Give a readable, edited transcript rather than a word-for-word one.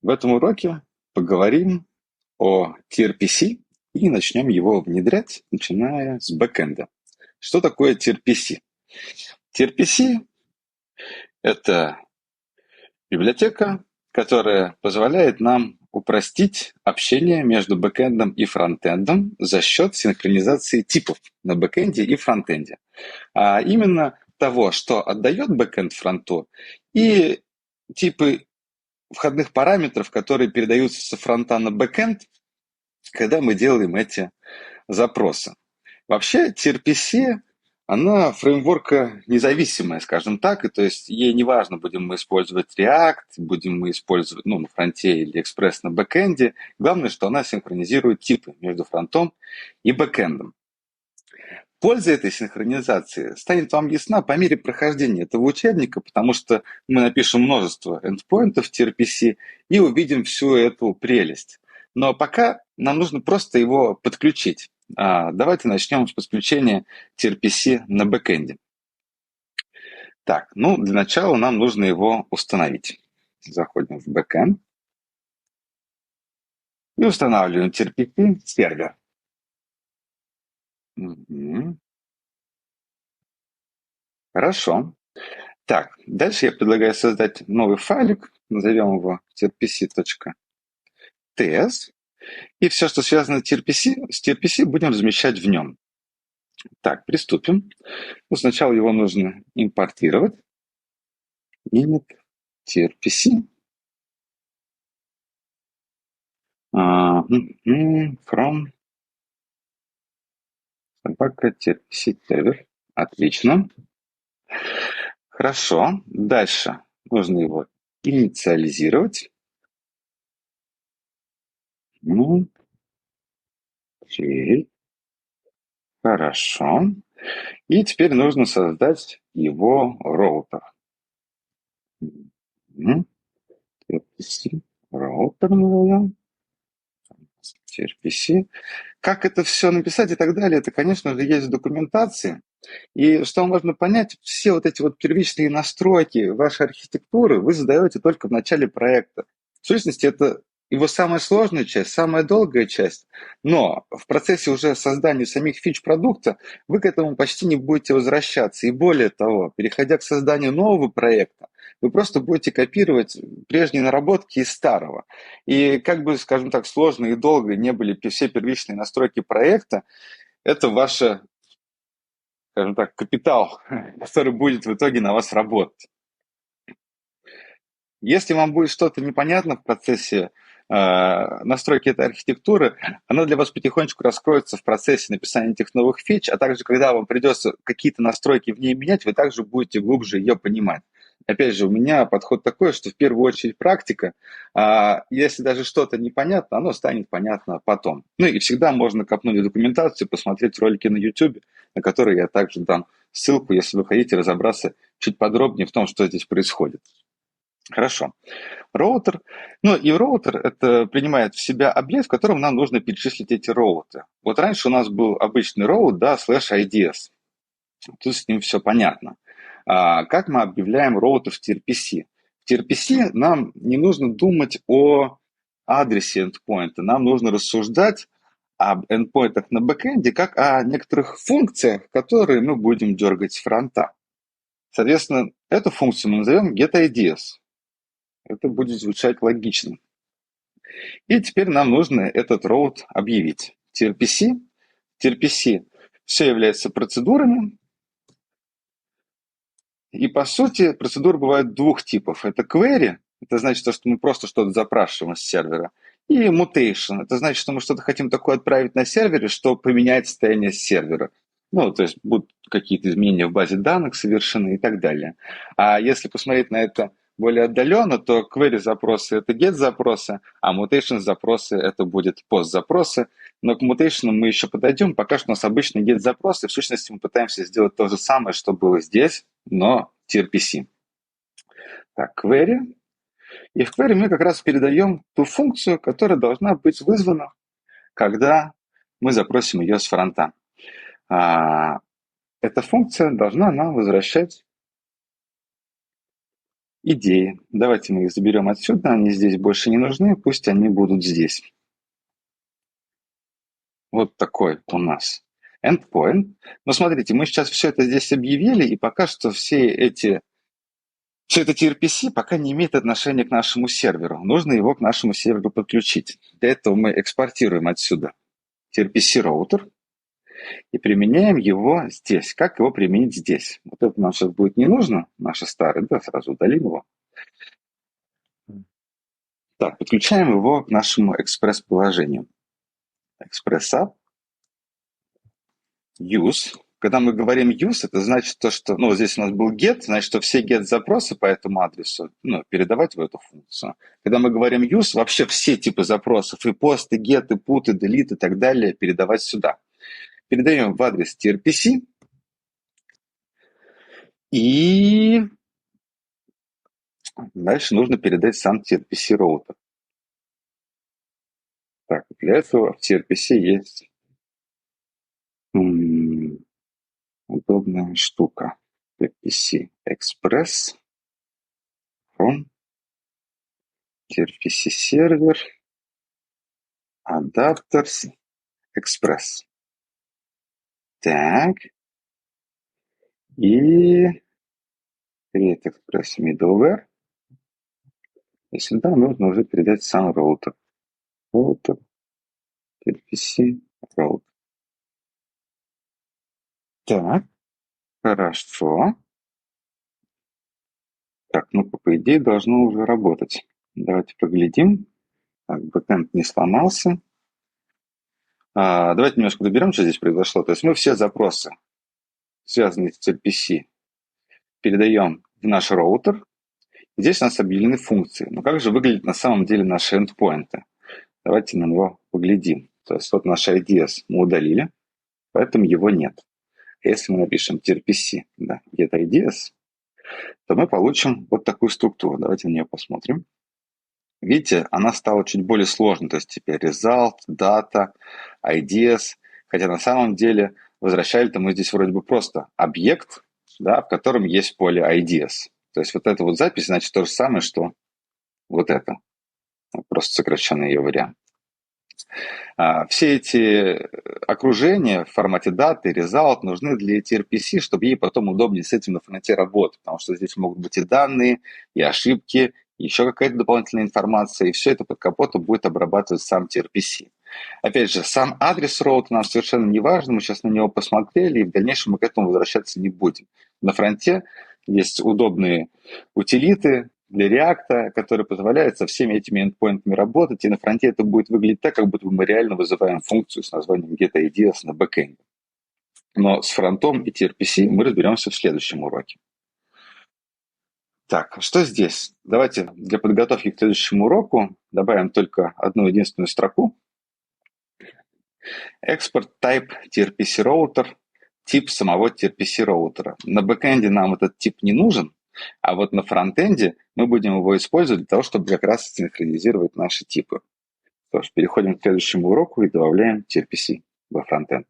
В этом уроке поговорим о TRPC и начнем его внедрять, начиная с бэкэнда. Что такое TRPC? TRPC– это библиотека, которая позволяет нам упростить общение между бэкэндом и фронтендом за счет синхронизации типов на бэкэнде и фронтенде. А именно того, что отдает бэкэнд фронту, и типы входных параметров, которые передаются со фронта на бэкэнд, когда мы делаем эти запросы. Вообще TRPC, она фреймворка независимая, скажем так, и то есть ей не важно, будем мы использовать React, будем мы использовать на фронте или Express на бэкэнде. Главное, что она синхронизирует типы между фронтом и бэкэндом. Польза этой синхронизации станет вам ясна по мере прохождения этого учебника, потому что мы напишем множество эндпоинтов TRPC и увидим всю эту прелесть. Но пока нам нужно просто его подключить. Давайте начнем с подключения TRPC на бэкэнде. Так, для начала нам нужно его установить. Заходим в бэкэнд и устанавливаем TRPC сервер. Угу. Хорошо. Так, дальше я предлагаю создать новый файлик, назовем его trpc.ts, и все, что связано с TRPC будем размещать в нем. Так, приступим. Сначала его нужно импортировать. Init TRPC from собака TRPC server. Отлично. Хорошо. Дальше нужно его инициализировать. Окей. Хорошо. И теперь нужно создать его роутер. TRPC роутер назовем. TRPC. Как это все написать и так далее, это, конечно же, есть в документации. И что можно понять, все вот эти вот первичные настройки вашей архитектуры вы задаете только в начале проекта. В сущности, это его самая сложная часть, самая долгая часть. Но в процессе уже создания самих фич продукта вы к этому почти не будете возвращаться. И более того, переходя к созданию нового проекта, вы просто будете копировать прежние наработки из старого. И как бы, скажем так, сложно и долго не были все первичные настройки проекта, это ваше, скажем так, капитал, который будет в итоге на вас работать. Если вам будет что-то непонятно в процессе настройки этой архитектуры, она для вас потихонечку раскроется в процессе написания этих новых фич, а также, когда вам придется какие-то настройки в ней менять, вы также будете глубже ее понимать. Опять же, у меня подход такой, что в первую очередь практика. Если даже что-то непонятно, оно станет понятно потом. И всегда можно копнуть в документацию, посмотреть ролики на YouTube, на которые я также дам ссылку, если вы хотите разобраться чуть подробнее в том, что здесь происходит. Хорошо. Роутер. И роутер это принимает в себя объект, в котором нам нужно перечислить эти роуты. Вот раньше у нас был обычный роут, да, /IDS. Тут с ним все понятно. Как мы объявляем роуты в TRPC? В TRPC нам не нужно думать о адресе эндпоинта, нам нужно рассуждать об эндпоинтах на бэкэнде как о некоторых функциях, которые мы будем дергать с фронта. Соответственно, эту функцию мы назовем getIDS. Это будет звучать логично. И теперь нам нужно этот роут объявить. TRPC. TRPC все является процедурами. И по сути процедуры бывают двух типов. Это query, это значит, что мы просто что-то запрашиваем с сервера. И mutation, это значит, что мы что-то хотим такое отправить на сервере, что поменяет состояние сервера. То есть будут какие-то изменения в базе данных совершены и так далее. А если посмотреть на это более отдаленно, то query запросы это get запросы, а mutation запросы это будет post запросы. Но к mutation мы еще подойдем. Пока что у нас обычный get запросы. В сущности мы пытаемся сделать то же самое, что было здесь, но TRPC. Так, query. И в query мы как раз передаем ту функцию, которая должна быть вызвана, когда мы запросим ее с фронта. Эта функция должна нам возвращать идеи. Давайте мы их заберем отсюда, они здесь больше не нужны, пусть они будут здесь. Вот такой у нас endpoint. Но смотрите, мы сейчас все это здесь объявили, и пока что все это TRPC пока не имеет отношения к нашему серверу. Нужно его к нашему серверу подключить. Для этого мы экспортируем отсюда TRPC роутер и применяем его здесь. Как его применить здесь? Вот это нам сейчас будет не нужно, наше старое, да, сразу удалим его. Так, подключаем его к нашему экспресс-приложению. ExpressApp, use. Когда мы говорим use, это значит то, что, ну, здесь у нас был get, значит, что все get-запросы по этому адресу, ну, передавать в эту функцию. Когда мы говорим use, вообще все типы запросов, и post, и get, и put, и delete, и так далее, передавать сюда. Передаем в адрес TRPC, и дальше нужно передать сам TRPC роутер. Так, для этого в TRPC есть удобная штука. TRPC Express from TRPC сервер Adapters Express. Так. И Create Express Middleware. И сюда нужно уже передать сам роутер. Роутер TRPC роутер. Так. Хорошо. Так, ну-ка, по идее, должно уже работать. Давайте поглядим. Так, бэкэнд не сломался. Давайте немножко доберем, что здесь произошло. То есть мы все запросы, связанные с TRPC, передаем в наш роутер. Здесь у нас объявлены функции. Но как же выглядят на самом деле наши эндпоинты? Давайте на него поглядим. То есть вот наш IDS мы удалили, поэтому его нет. Если мы напишем TRPC, да, get IDS, то мы получим вот такую структуру. Давайте на нее посмотрим. Видите, она стала чуть более сложной. То есть теперь result, data, IDS. Хотя на самом деле возвращали-то мы здесь вроде бы просто объект, да, в котором есть поле IDS. То есть вот эта вот запись значит то же самое, что вот это. Просто сокращенный ее вариант. Все эти окружения в формате даты, result нужны для TRPC, чтобы ей потом удобнее с этим на фронте работать, потому что здесь могут быть и данные, и ошибки, еще какая-то дополнительная информация, и все это под капотом будет обрабатывать сам TRPC. Опять же, сам адрес роута нам совершенно не важен, мы сейчас на него посмотрели, и в дальнейшем мы к этому возвращаться не будем. На фронте есть удобные утилиты для React, которые позволяют со всеми этими эндпоинтами работать, и на фронте это будет выглядеть так, как будто мы реально вызываем функцию с названием getIDS на бэкэнде. Но с фронтом и TRPC мы разберемся в следующем уроке. Так, что здесь? Давайте для подготовки к следующему уроку добавим только одну единственную строку. Export type TRPC роутер, тип самого TRPC роутера. На бэкэнде нам этот тип не нужен, а вот на фронтенде мы будем его использовать для того, чтобы как раз синхронизировать наши типы. Что ж, переходим к следующему уроку и добавляем TRPC во фронтенд.